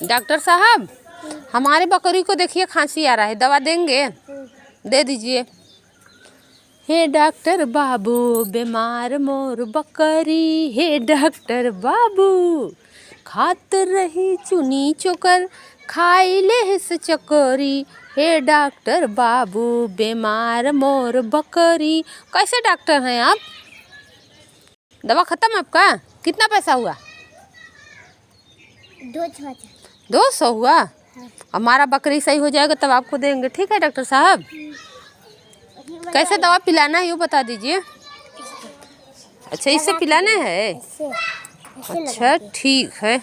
Doctor साहब, हमारे बकरी को देखिए खांसी आ रहा है, दवा देंगे? दे दीजिए। हे डॉक्टर बाबू बीमार मोर बकरी, हे डॉक्टर बाबू खात रही चुनी चोकर खाई ले से चकोरी, हे डॉक्टर बाबू बीमार मोर बकरी। कैसे डॉक्टर हैं आप? दवा खत्म आपका? कितना पैसा हुआ? 200 हुआ। हमारा बकरी सही हो जाएगा तब आपको देंगे, ठीक है डॉक्टर साहब? कैसे दवा पिलाना है ये बता दीजिए। अच्छा, इससे पिलाना है? अच्छा ठीक है।